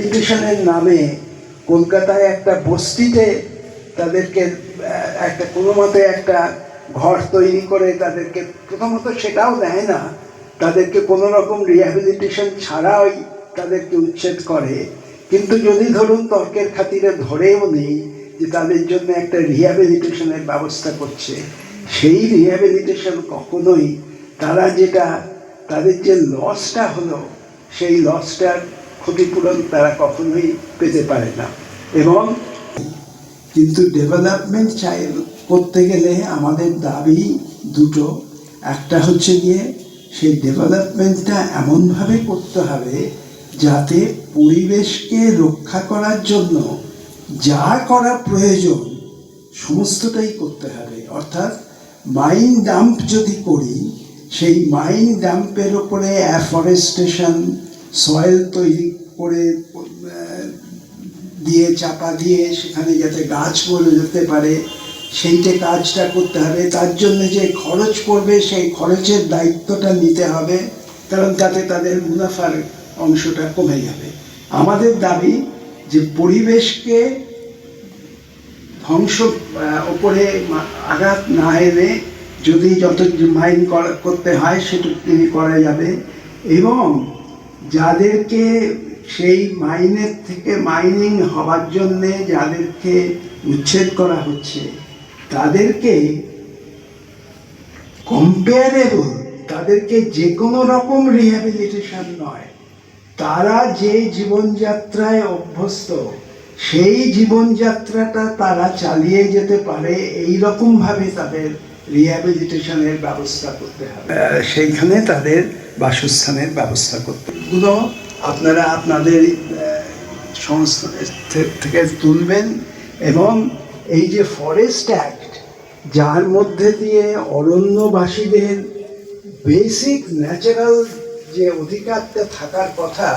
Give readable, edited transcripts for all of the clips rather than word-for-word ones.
রিহ্যাবিলিটেশনের নামে কলকাতায় একটা বস্তিতে তাদেরকে একটা কোনো মতে একটা ঘর তৈরি করে তাদেরকে প্রথমত সেটাও দেয় না, তাদেরকে কোনো রকম রিহ্যাবিলিটেশন ছাড়াই তাদেরকে উচ্ছেদ করে। কিন্তু যদি ধরুন তর্কের খাতিরে ধরেও নেই যে তাদের জন্য একটা রিহ্যাবিলিটেশনের ব্যবস্থা করছে, সেই রিহ্যাবিলিটেশন কখনোই তারা যেটা তাদের যে লসটা হলো সেই লসটার ক্ষতিপূরণ তারা কখনোই পেতে পারে না। এবং কিন্তু ডেভেলপমেন্ট করতে গেলে আমাদের দাবি দুটো। একটা হচ্ছে গিয়ে সেই ডেভেলপমেন্টটা এমনভাবে করতে হবে যাতে পরিবেশকে রক্ষা করার জন্য যা করা প্রয়োজন সমস্তটাই করতে হবে। অর্থাৎ মাইন ডাম্প যদি করি, সেই মাইন ডাম্পের ওপরে অ্যাফরেস্টেশন, সয়েল তৈরি করে দিয়ে চাপা দিয়ে সেখানে যাতে গাছ বলে যেতে পারে সেইটা কাজটা করতে হবে। তার জন্য যে খরচ পড়বে সেই খরচের দায়িত্বটা নিতে হবে, কারণ তাতে তাদের মুনাফার অংশটা কমে যাবে। আমাদের দাবি যে পরিবেশকে ধ্বংস ওপরে আঘাত না এনে যদি যত মাইন করতে হয় সেটুকু করা যাবে, এবং যাদেরকে সেই মাইনের থেকে মাইনিং হওয়ার জন্যে যাদেরকে উচ্ছেদ করা হচ্ছে তাদেরকে কম্পেয়ারেবল, তাদেরকে যে কোনো রকম রিহ্যাবিলিটেশন নয়, তারা যে জীবনযাত্রায় অভ্যস্ত সেই জীবনযাত্রাটা তারা চালিয়ে যেতে পারে এই রকমভাবে তাদের রিহ্যাবিলিটেশনের ব্যবস্থা করতে হবে। সেইখানে তাদের বাসস্থানের ব্যবস্থা করতে এগুলো আপনারা আপনাদের সংস্থা থেকে তুলবেন। এবং এই যে ফরেস্ট অ্যাক্ট, যার মধ্যে দিয়ে অরণ্যবাসীদের বেসিক ন্যাচারাল যে অধিকারটা থাকার কথা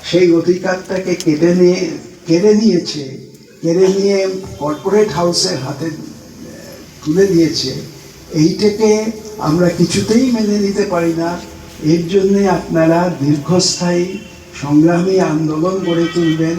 সেই অধিকারটাকে কেড়ে নিয়ে কর্পোরেট হাউসের হাতে তুলে দিয়েছে, এইটাকে আমরা কিছুতেই মেনে নিতে পারি না। এর জন্যে আপনারা দীর্ঘস্থায়ী সংগ্রামী আন্দোলন গড়ে তুলবেন।